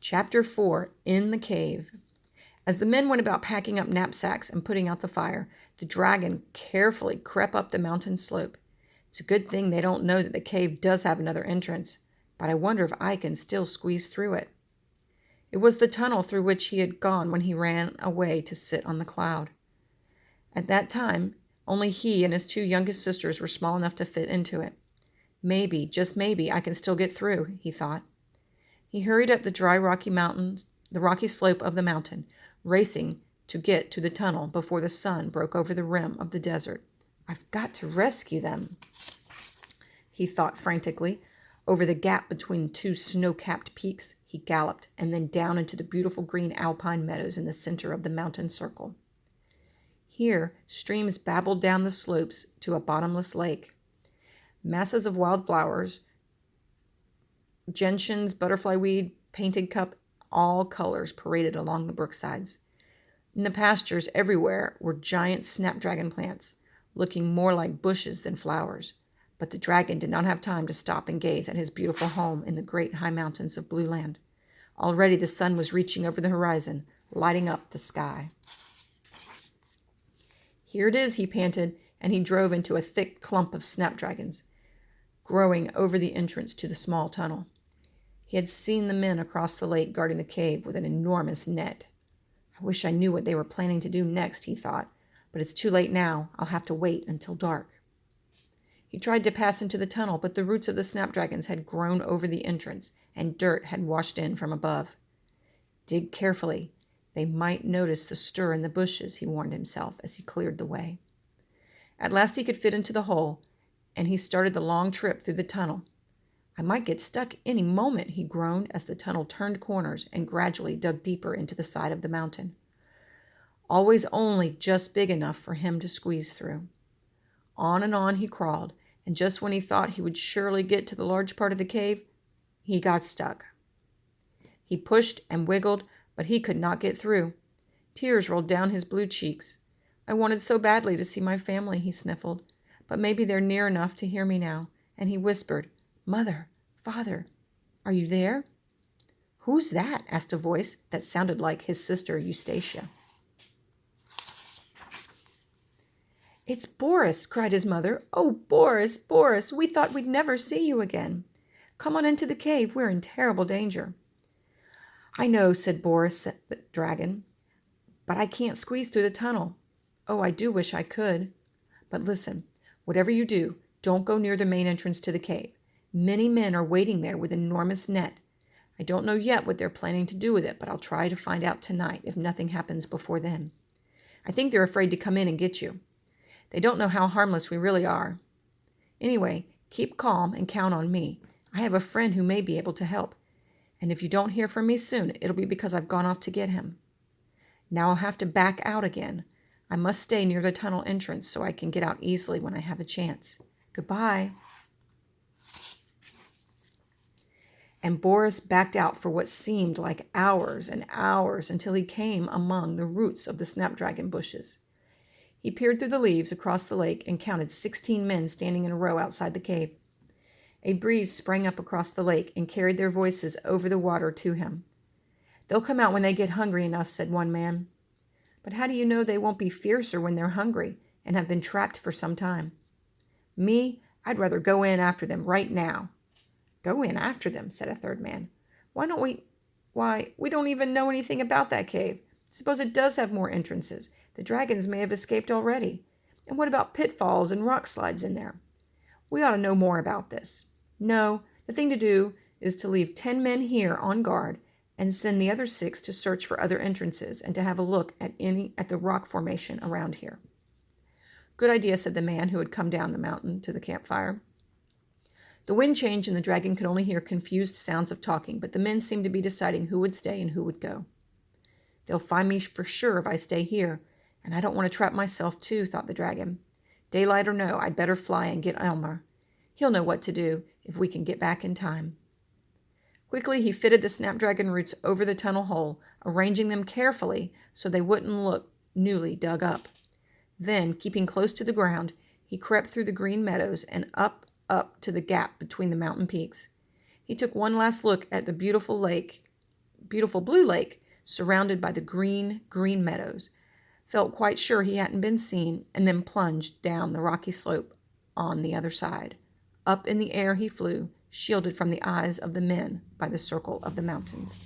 Chapter 4, In the Cave. As the men went about packing up knapsacks and putting out the fire, the dragon carefully crept up the mountain slope. It's a good thing they don't know that the cave does have another entrance, but I wonder if I can still squeeze through it. It was the tunnel through which he had gone when he ran away to sit on the cloud. At that time, only he and his two youngest sisters were small enough to fit into it. Maybe, just maybe, I can still get through, he thought. He hurried up the dry rocky slope of the mountain, racing to get to the tunnel before the sun broke over the rim of the desert. I've got to rescue them, he thought frantically. Over the gap between two snow-capped peaks, he galloped, and then down into the beautiful green alpine meadows in the center of the mountain circle. Here, streams babbled down the slopes to a bottomless lake. Masses of wildflowers, gentians, butterfly weed, painted cup, all colors paraded along the brooksides. In the pastures everywhere were giant snapdragon plants, looking more like bushes than flowers. But the dragon did not have time to stop and gaze at his beautiful home in the great high mountains of Blueland. Already the sun was reaching over the horizon, lighting up the sky. Here it is, he panted, and he drove into a thick clump of snapdragons, growing over the entrance to the small tunnel. He had seen the men across the lake guarding the cave with an enormous net. I wish I knew what they were planning to do next, he thought, but it's too late now. I'll have to wait until dark. He tried to pass into the tunnel, but the roots of the snapdragons had grown over the entrance, and dirt had washed in from above. Dig carefully. They might notice the stir in the bushes, he warned himself as he cleared the way. At last he could fit into the hole, and he started the long trip through the tunnel. I might get stuck any moment, he groaned as the tunnel turned corners and gradually dug deeper into the side of the mountain. Always only just big enough for him to squeeze through. On he crawled, and just when he thought he would surely get to the large part of the cave, he got stuck. He pushed and wiggled, but he could not get through. Tears rolled down his blue cheeks. I wanted so badly to see my family, he sniffled, but maybe they're near enough to hear me now, and he whispered, Mother, Father, are you there? Who's that? Asked a voice that sounded like his sister Eustacia. It's Boris, cried his mother. Oh, Boris, Boris, we thought we'd never see you again. Come on into the cave. We're in terrible danger. I know, said Boris the dragon, but I can't squeeze through the tunnel. Oh, I do wish I could. But listen, whatever you do, don't go near the main entrance to the cave. Many men are waiting there with an enormous net. I don't know yet what they're planning to do with it, but I'll try to find out tonight if nothing happens before then. I think they're afraid to come in and get you. They don't know how harmless we really are. Anyway, keep calm and count on me. I have a friend who may be able to help. And if you don't hear from me soon, it'll be because I've gone off to get him. Now I'll have to back out again. I must stay near the tunnel entrance so I can get out easily when I have a chance. Goodbye. And Boris backed out for what seemed like hours and hours until he came among the roots of the snapdragon bushes. He peered through the leaves across the lake and counted 16 men standing in a row outside the cave. A breeze sprang up across the lake and carried their voices over the water to him. They'll come out when they get hungry enough, said one man. But how do you know they won't be fiercer when they're hungry and have been trapped for some time? Me, I'd rather go in after them right now. Go in after them, said a third man. Why, we don't even know anything about that cave. Suppose it does have more entrances. The dragons may have escaped already. And what about pitfalls and rock slides in there? We ought to know more about this. No, the thing to do is to leave 10 men here on guard and send the other 6 to search for other entrances and to have a look at the rock formation around here. Good idea, said the man who had come down the mountain to the campfire. The wind changed and the dragon could only hear confused sounds of talking, but the men seemed to be deciding who would stay and who would go. They'll find me for sure if I stay here, and I don't want to trap myself too, thought the dragon. Daylight or no, I'd better fly and get Elmer. He'll know what to do if we can get back in time. Quickly he fitted the snapdragon roots over the tunnel hole, arranging them carefully so they wouldn't look newly dug up. Then, keeping close to the ground, he crept through the green meadows and up to the gap between the mountain peaks. He took one last look at the beautiful lake beautiful blue lake surrounded by the green, green meadows, felt quite sure he hadn't been seen, and then plunged down the rocky slope on the other side. Up in the air he flew, shielded from the eyes of the men by the circle of the mountains.